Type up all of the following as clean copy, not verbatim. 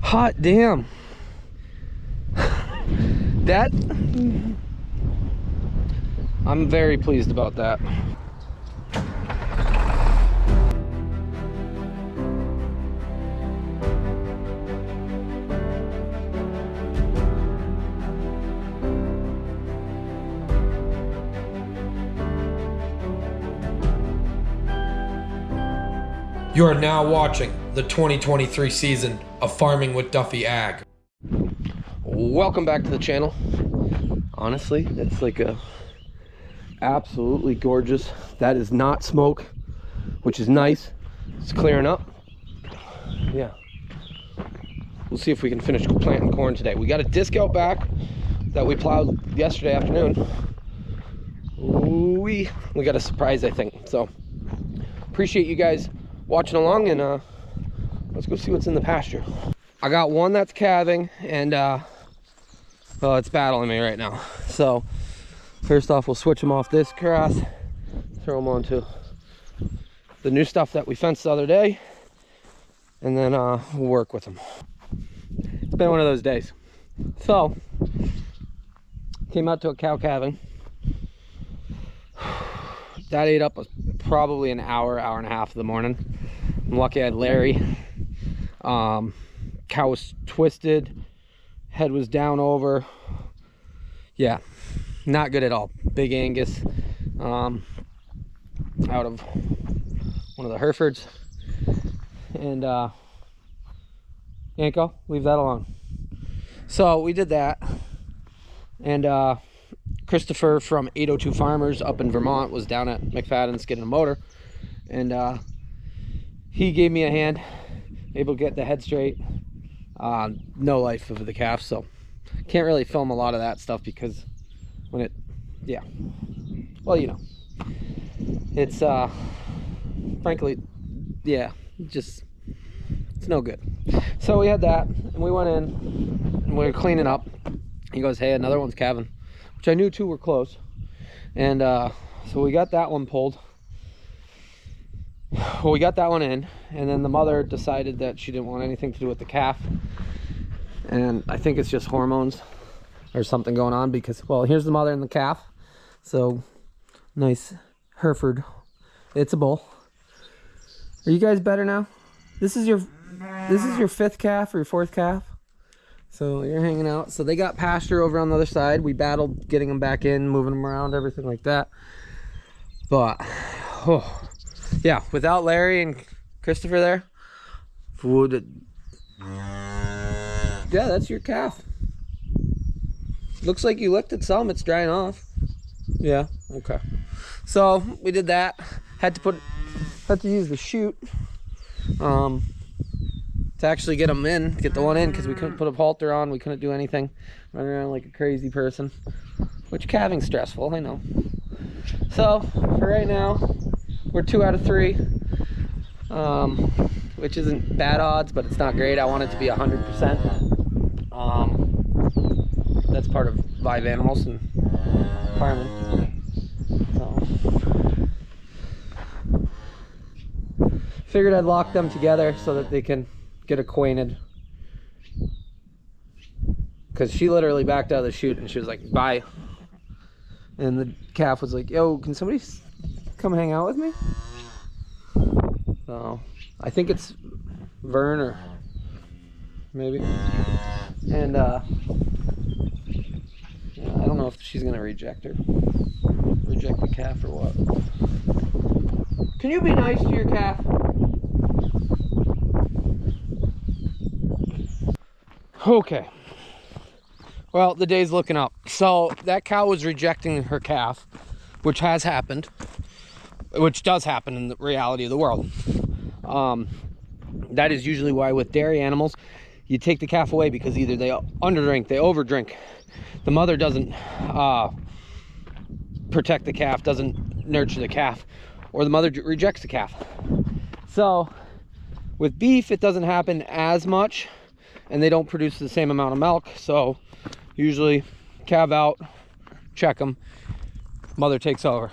Hot damn. That, I'm very pleased about that. You are now watching the 2023 season of Farming with Duffy Ag. Welcome back to the channel. Honestly, it's like a absolutely gorgeous. That is not smoke, which is nice. It's clearing up. Yeah. We'll see if we can finish planting corn today. We got a disc out back that we plowed yesterday afternoon. We got a surprise, I think. So appreciate you guys watching along, and let's go see what's in the pasture. I got one that's calving, and well, it's battling me right now. So first off, we'll switch them off this grass, throw them onto the new stuff that we fenced the other day, and then we'll work with them. It's been one of those days. So came out to a cow calving. That ate up probably an hour and a half of the morning. I'm lucky I had Larry. Cow was twisted, head was down over. Yeah, not good at all. Big Angus, out of one of the Herefords. And Yanko, leave that alone. So we did that, and Christopher from 802 Farmers up in Vermont was down at McFadden's getting a motor, and he gave me a hand, able to get the head straight. No life of the calf, so can't really film a lot of that stuff because when it, yeah, well, you know, it's frankly, yeah, just, it's no good. So we had that, and we went in and we were cleaning up. He goes, hey, another one's calving, which I knew two were close. And so we got that one pulled. Well, we got that one in, and then the mother decided that she didn't want anything to do with the calf. And I think it's just hormones or something going on, because, well, here's the mother and the calf. So nice Hereford. It's a bull. Are you guys better now? This is your fifth calf or your fourth calf? So you're hanging out. So they got pasture over on the other side. We battled getting them back in, moving them around, everything like that. But oh yeah, without Larry and Christopher there, yeah, that's your calf. Looks like you licked it some. It's drying off. Yeah, okay. So we did that. Had to use the chute to actually get them in, get the one in, because we couldn't put a halter on. We couldn't do anything. Running around like a crazy person, which calving's stressful, I know. So for right now, we're 2 out of 3, which isn't bad odds, but it's not great. I want it to be 100%. That's part of live animals and farming. So figured I'd lock them together so that they can get acquainted, because she literally backed out of the chute and she was like, bye. And the calf was like, yo, can somebody come hang out with me? So I think it's Vern, or maybe. And yeah, I don't know if she's gonna reject the calf or what. Can you be nice to your calf? Okay, well, the day's looking up. So that cow was rejecting her calf, which has happened, which does happen in the reality of the world. That is usually why with dairy animals you take the calf away, because either they underdrink, they overdrink, the mother doesn't protect the calf, doesn't nurture the calf, or the mother rejects the calf. So with beef, it doesn't happen as much, and they don't produce the same amount of milk. So usually calve out, check them, mother takes over.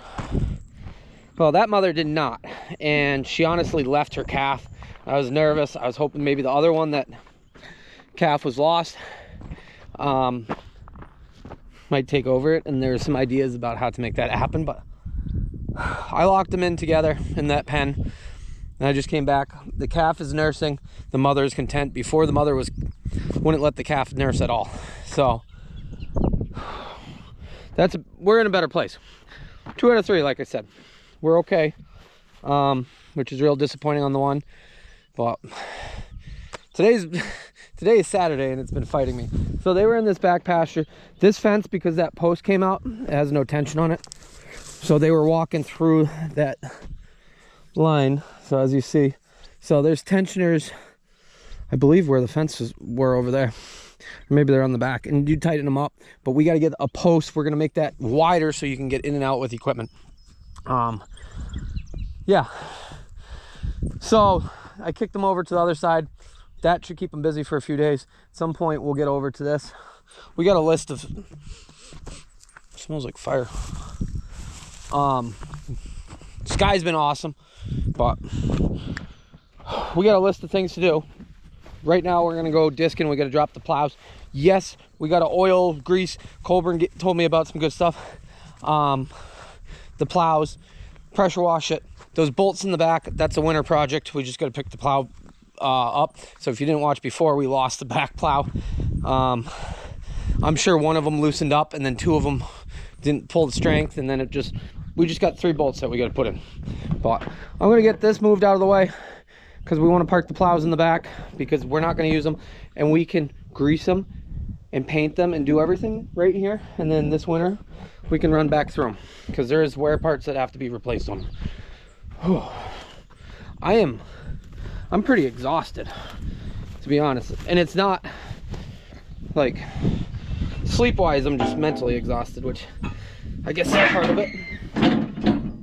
Well, that mother did not, and she honestly left her calf. I was nervous. I was hoping maybe the other one that calf was lost. Might take over it, and there's some ideas about how to make that happen, but I locked them in together in that pen, and I just came back. The calf is nursing. The mother is content. Before, the mother wouldn't let the calf nurse at all. So we're in a better place. 2 out of 3, like I said. We're okay, which is real disappointing on the one, but today is Saturday, and it's been fighting me. So they were in this back pasture. This fence, because that post came out, it has no tension on it. So they were walking through that line. So as you see, so there's tensioners, I believe, where the fences were over there. Or maybe they're on the back, and you tighten them up. But we got to get a post. We're going to make that wider so you can get in and out with equipment. Yeah. So I kicked them over to the other side. That should keep them busy for a few days. At some point, we'll get over to this. We got a list of... Smells like fire. Sky's been awesome, but we got a list of things to do. Right now, we're gonna go discing. We got to drop the plows. Yes, we got to oil, grease. Colburn told me about some good stuff. The plows, pressure wash it. Those bolts in the back, that's a winter project. We just got to pick the plow up. So if you didn't watch before, we lost the back plow. I'm sure one of them loosened up, and then 2 of them didn't pull the strength, and then we just got 3 bolts that we got to put in. But I'm gonna get this moved out of the way because we want to park the plows in the back, because we're not going to use them, and we can grease them and paint them and do everything right here. And then this winter we can run back through them, because there's wear parts that have to be replaced on them. I'm pretty exhausted, to be honest, and it's not like sleep wise, I'm just mentally exhausted, which I guess that's part of it.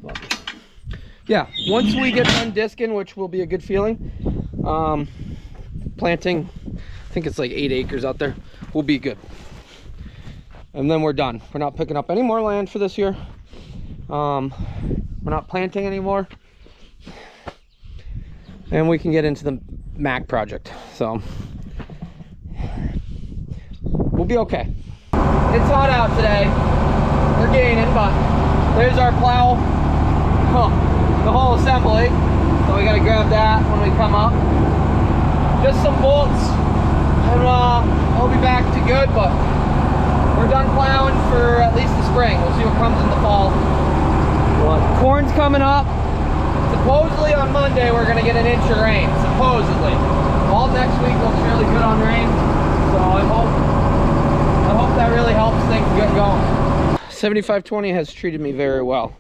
But yeah, once we get done discing, which will be a good feeling, planting, I think it's like 8 acres out there, will be good. And then we're done. We're not picking up any more land for this year. We're not planting anymore, and we can get into the Mac project. So we'll be okay. It's hot out today. We're gaining, but there's our plow, the whole assembly. So we gotta grab that when we come up. Just some bolts, and I'll be back to good, but we're done plowing for at least the spring. We'll see what comes in the fall. But corn's coming up. Supposedly on Monday we're gonna get an inch of rain, supposedly. All next week looks really good on rain, so I hope that really helps things get going. 7520 has treated me very well.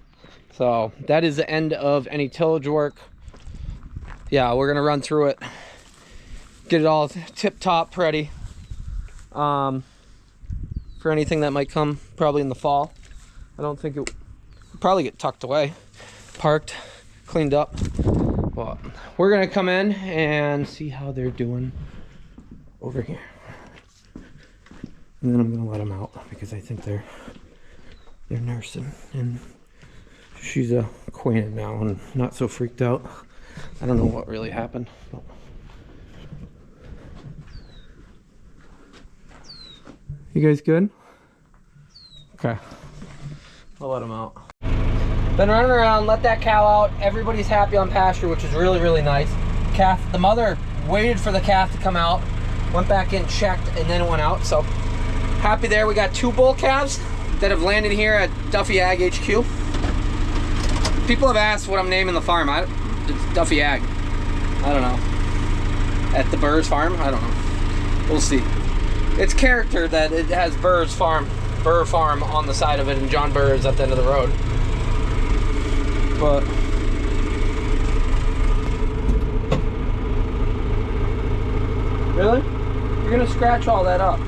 So that is the end of any tillage work. Yeah, we're gonna run through it, get it all tip-top ready for anything that might come probably in the fall. I don't think it will probably get tucked away, parked, cleaned up. But we're gonna come in and see how they're doing over here. And then I'm gonna let them out because I think they're nursing, and she's acquainted now and not so freaked out. I don't know what really happened, but you guys good? Okay, I'll let them out. Been running around, let that cow out. Everybody's happy on pasture, which is really, really nice. The mother waited for the calf to come out, went back in, checked, and then it went out. So happy there. We got 2 bull calves that have landed here at Duffy Ag HQ. People have asked what I'm naming the farm. It's Duffy Ag. I don't know. At the Burrs farm? I don't know. We'll see. It's character that it has Burr Farm on the side of it, and John Burr is at the end of the road. But really? You're gonna scratch all that up.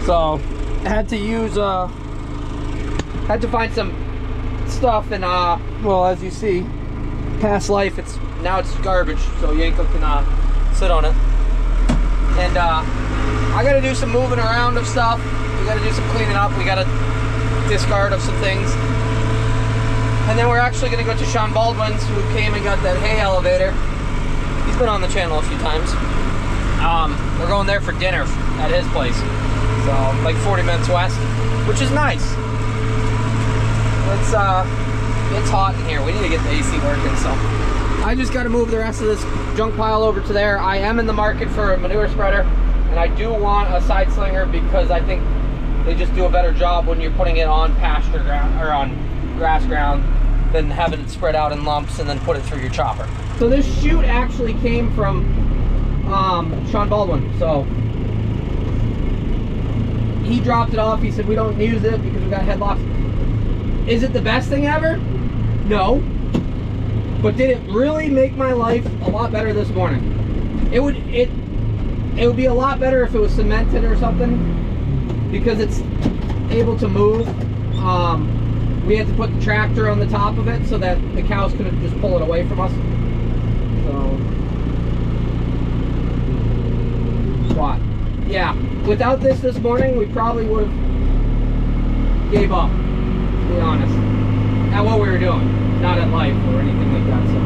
So I had to use had to find some stuff, and well, as you see, past life, now it's garbage, so Yanko can sit on it. And I gotta do some moving around of stuff. We gotta do some cleaning up. We gotta discard of some things. And then we're actually gonna go to Sean Baldwin's, who came and got that hay elevator. He's been on the channel a few times. We're going there for dinner at his place. So like 40 minutes west, which is nice. It's hot in here. We need to get the AC working, so. I just got to move the rest of this junk pile over to there. I am in the market for a manure spreader, and I do want a side slinger because I think they just do a better job when you're putting it on pasture ground or on grass ground than having it spread out in lumps and then put it through your chopper. So this chute actually came from Sean Baldwin. So he dropped it off. He said we don't use it because we got headlocks. Is it the best thing ever? No. But did it really make my life a lot better this morning? It would be a lot better if it was cemented or something, because it's able to move. We had to put the tractor on the top of it so that the cows couldn't just pull it away from us. So, what? Yeah, without this morning, we probably would have gave up, to be honest, at what we were doing. Not at life or anything like that. So,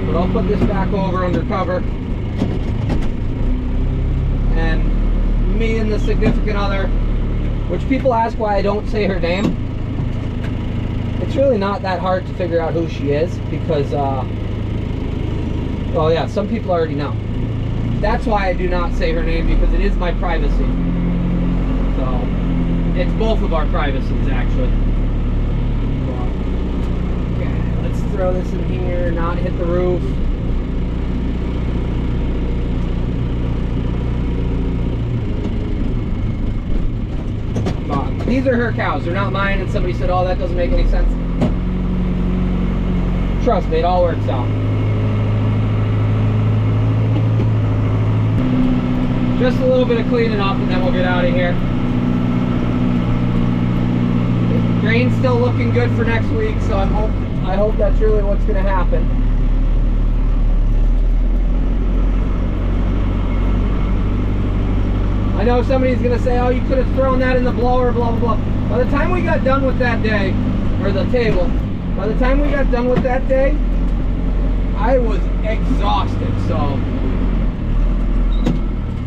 but I'll put this back over under cover, and me and the significant other, which people ask why I don't say her name. It's really not that hard to figure out who she is because, well, yeah, some people already know. That's why I do not say her name, because it is my privacy. So, it's both of our privacies, actually. Okay, let's throw this in here, not hit the roof. These are her cows, they're not mine, and somebody said, oh, that doesn't make any sense. Trust me, it all works out. Just a little bit of cleaning up and then we'll get out of here. Grain's still looking good for next week, so I hope that's really what's going to happen. I know somebody's going to say, oh, you could have thrown that in the blower, blah, blah, blah. By the time we got done with that day, or the table, by the time we got done with that day, I was exhausted, so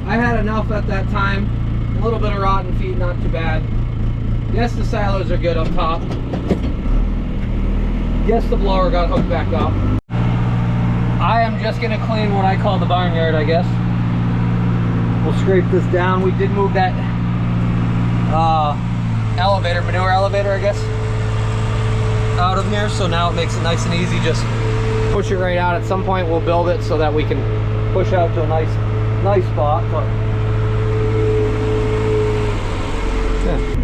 I had enough at that time. A little bit of rotten feed, not too bad. Yes, the silos are good up top. Yes, the blower got hooked back up. I am just going to clean what I call the barnyard, I guess. We'll scrape this down. We did move that manure elevator, I guess, out of here. So now it makes it nice and easy. Just push it right out. At some point we'll build it so that we can push out to a nice spot. But yeah.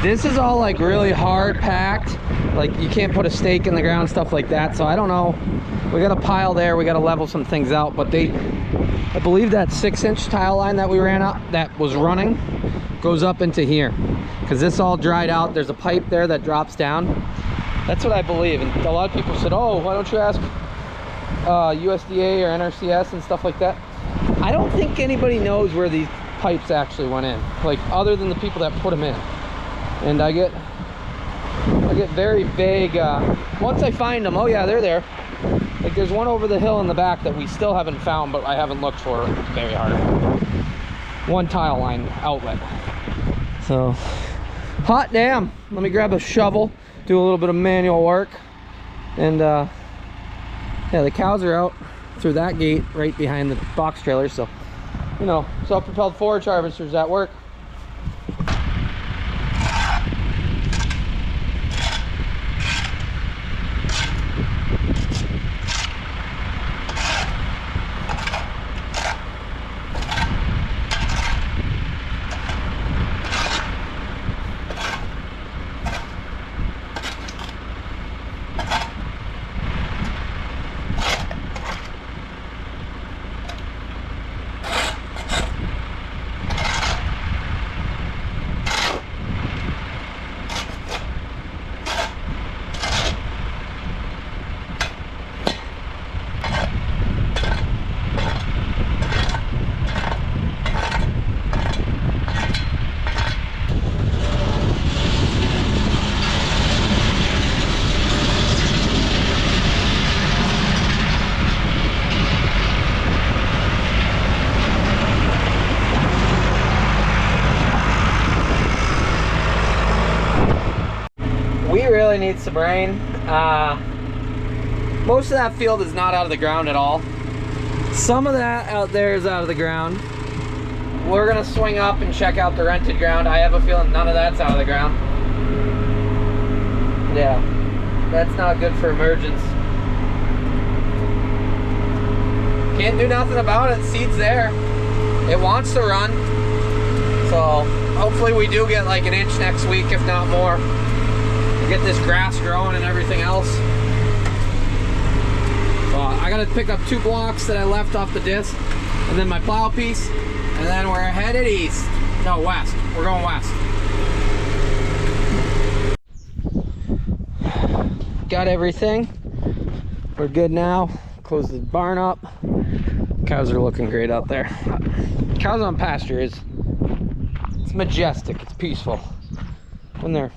This is all like really hard packed, like you can't put a stake in the ground, stuff like that. So I don't know, we got a pile there, we got to level some things out. But I believe that 6-inch tile line that we ran up, that was running, goes up into here, because this all dried out. There's a pipe there that drops down. That's what I believe. And a lot of people said, oh, why don't you ask USDA or NRCS and stuff like that. I don't think anybody knows where these pipes actually went in, like other than the people that put them in. And I get very vague once I find them. Oh yeah, they're there. Like there's one over the hill in the back that we still haven't found, but I haven't looked for very hard. One tile line outlet. So hot damn. Let me grab a shovel, do a little bit of manual work. And yeah, the cows are out through that gate right behind the box trailer, so you know, self-propelled forage harvesters at work. We really need some rain. Most of that field is not out of the ground at all. Some of that out there is out of the ground. We're gonna swing up and check out the rented ground. I have a feeling none of that's out of the ground. Yeah, that's not good for emergence. Can't do nothing about it. Seed's there. It wants to run. So hopefully we do get like an inch next week, if not more. Get this grass growing and everything else. I gotta pick up 2 blocks that I left off the disc, and then my plow piece, and then we're headed east. No, west. We're going west. Got everything. We're good now. Close the barn up. Cows are looking great out there. Cows on pasture it's majestic. It's peaceful. When they're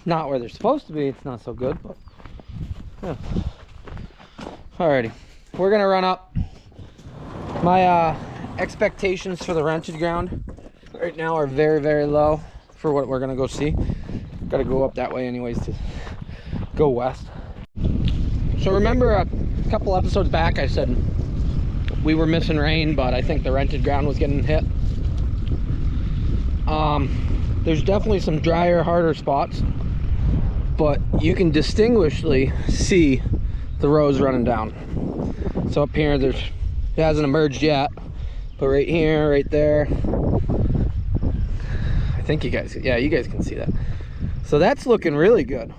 not where they're supposed to be, it's not so good, but yeah. Alrighty, we're gonna run up. My expectations for the rented ground right now are very, very low for what we're gonna go see. Gotta go up that way anyways to go west. So remember a couple episodes back I said we were missing rain, but I think the rented ground was getting hit. There's definitely some drier, harder spots, but you can distinguishly see the rows running down. So up here, it hasn't emerged yet, but right here, right there, I think you guys, yeah, you guys can see that. So that's looking really good.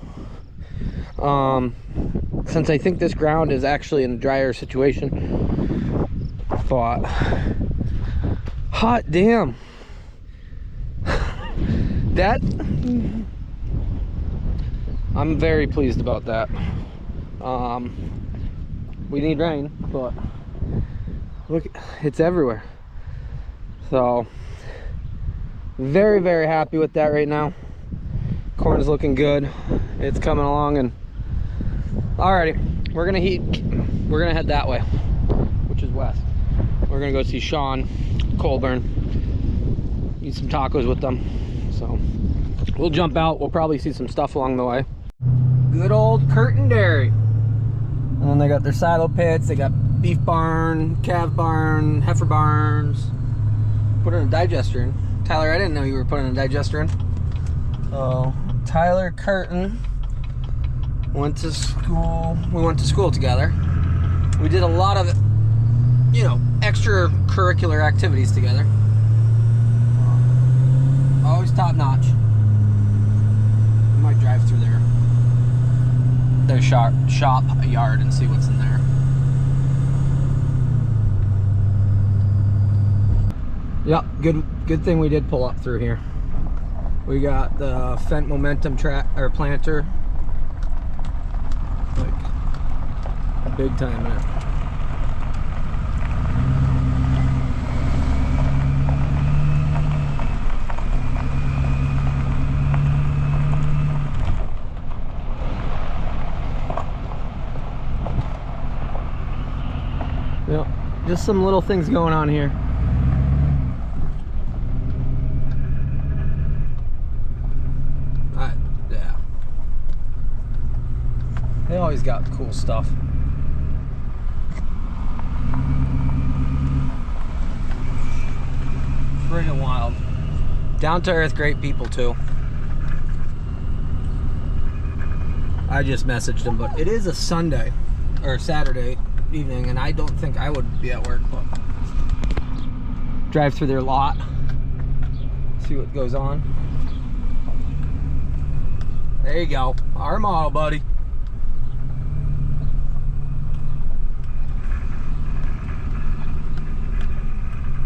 Since I think this ground is actually in a drier situation, but hot damn. That, I'm very pleased about that. We need rain, but look, it's everywhere. So very, very happy with that right now. Corn is looking good. It's coming along, and alrighty, we're gonna head that way, which is west. We're gonna go see Sean, Colburn, eat some tacos with them. So we'll jump out. We'll probably see some stuff along the way. Good old Curtin Dairy. And then they got their silo pits. They got beef barn, calf barn, heifer barns. Put in a digester in. Tyler, I didn't know you were putting a digester in. So Tyler Curtin went to school. We went to school together. We did a lot of, you know, extracurricular activities together. Always top notch. We might drive through their shop yard and see what's in there. Yep, good thing we did pull up through here. We got the Fendt Momentum planter, like big time in it. Yep, just some little things going on here. Yeah. They always got cool stuff. friggin' wild. Down to earth, great people too. I just messaged him, but it is a Sunday or Saturday evening, and I don't think I would be at work, but drive through their lot, see what goes on. There you go, our model, buddy.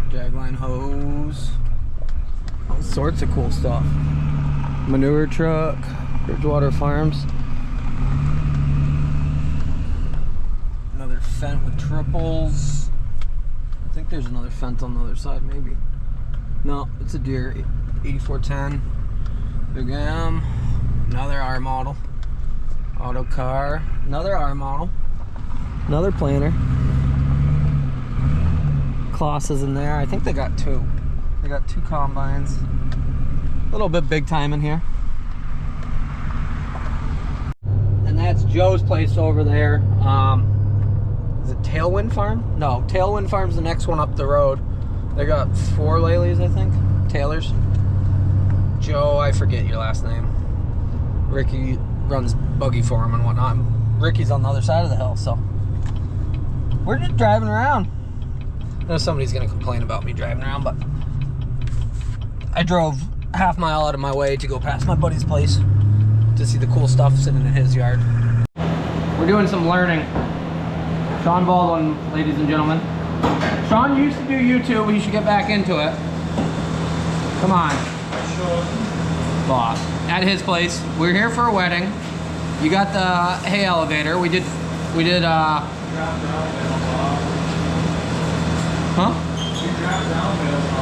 Dragline hose, all sorts of cool stuff. Manure truck, Bridgewater Farms. Another Fent with triples. I think there's another Fent on the other side, maybe. No, it's a Deere 8410. Big M. Another R model. Auto car. Another R model. Another planter. Kloss is in there. I think they got two. They got two combines. A little bit big time in here. And that's Joe's place over there. Is it Tailwind Farm? No, Tailwind Farm's the next one up the road. They got 4 Lalies, I think. Taylors. Joe, I forget your last name. Ricky runs buggy for him and whatnot. Ricky's on the other side of the hill, so we're just driving around. I know somebody's gonna complain about me driving around, but I drove half mile out of my way to go past my buddy's place to see the cool stuff sitting in his yard. We're doing some learning. Sean Baldwin, ladies and gentlemen. Sean used to do YouTube. He should get back into it. Come on. Boss. At his place. We're here for a wedding. You got the hay elevator. We did huh?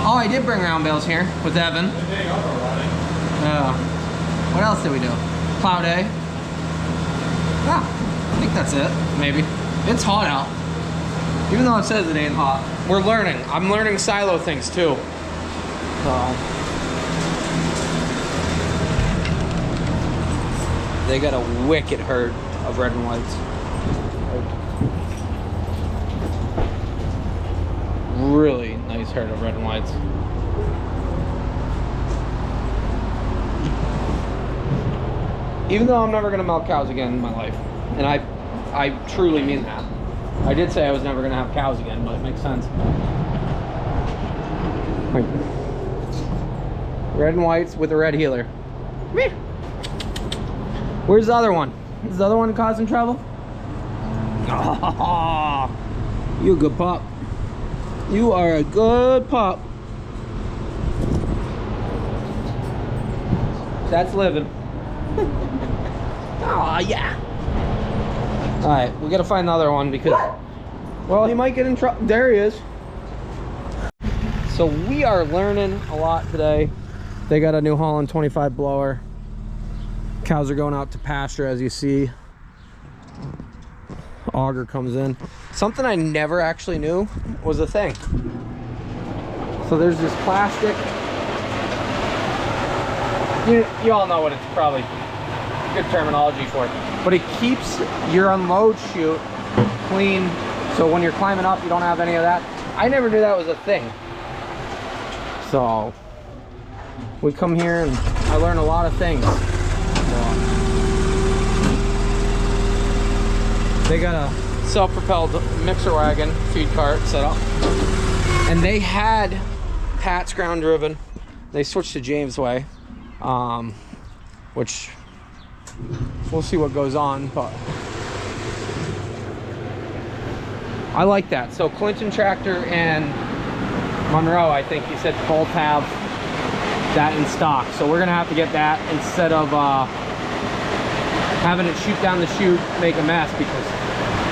Oh, I did bring round bales here with Evan. What else did we do? Plow day. Yeah, I think that's it, maybe. It's hot out. Even though it says it ain't hot. We're learning. I'm learning silo things too. So they got a wicked herd of red and whites. Really nice herd of red and whites. Even though I'm never gonna milk cows again in my life, and I truly mean that. I did say I was never gonna have cows again, but it makes sense. Red and whites with a red healer. Where's the other one? Is the other one causing trouble? Oh, you a good pup. You are a good pup. That's living. Oh yeah. All right, we gotta find the other one because, well, he might get in trouble. There he is. So we are learning a lot today. They got a New Holland 25 blower. Cows are going out to pasture, as you see. Auger comes in. Something I never actually knew was a thing. So there's this plastic. You all know what it's probably good terminology for, but it keeps your unload chute clean, so when you're climbing up you don't have any of that. I never knew that was a thing. So we come here and I learn a lot of things. They got a self-propelled mixer wagon feed cart set up, and they had Pat's ground driven. They switched to James way, which we'll see what goes on, but I like that. So Clinton Tractor and Monroe, I think he said, both have that in stock, so we're gonna have to get that instead of having it shoot down the chute, make a mess, because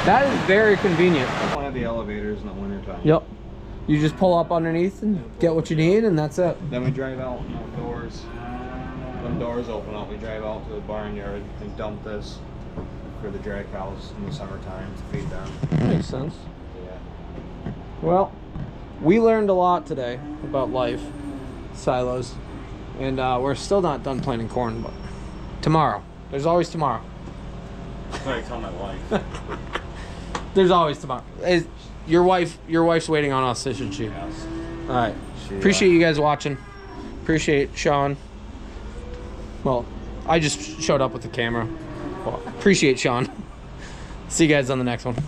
that is very convenient. One of the elevators in the wintertime. Yep. You just pull up underneath and get what you need, and that's it. Then we drive out outdoors. When doors open up, we drive out to the barnyard and dump this for the drag cows in the summertime to feed them. Makes sense. Yeah. Well, we learned a lot today about life, silos, and we're still not done planting corn, but tomorrow. There's always tomorrow. That's what I tell my wife. There's always tomorrow. Your wife's waiting on us, isn't she? Yes. All right. See ya. Appreciate you guys watching. Appreciate Sean. Well, I just showed up with the camera. Well, appreciate Sean. See you guys on the next one.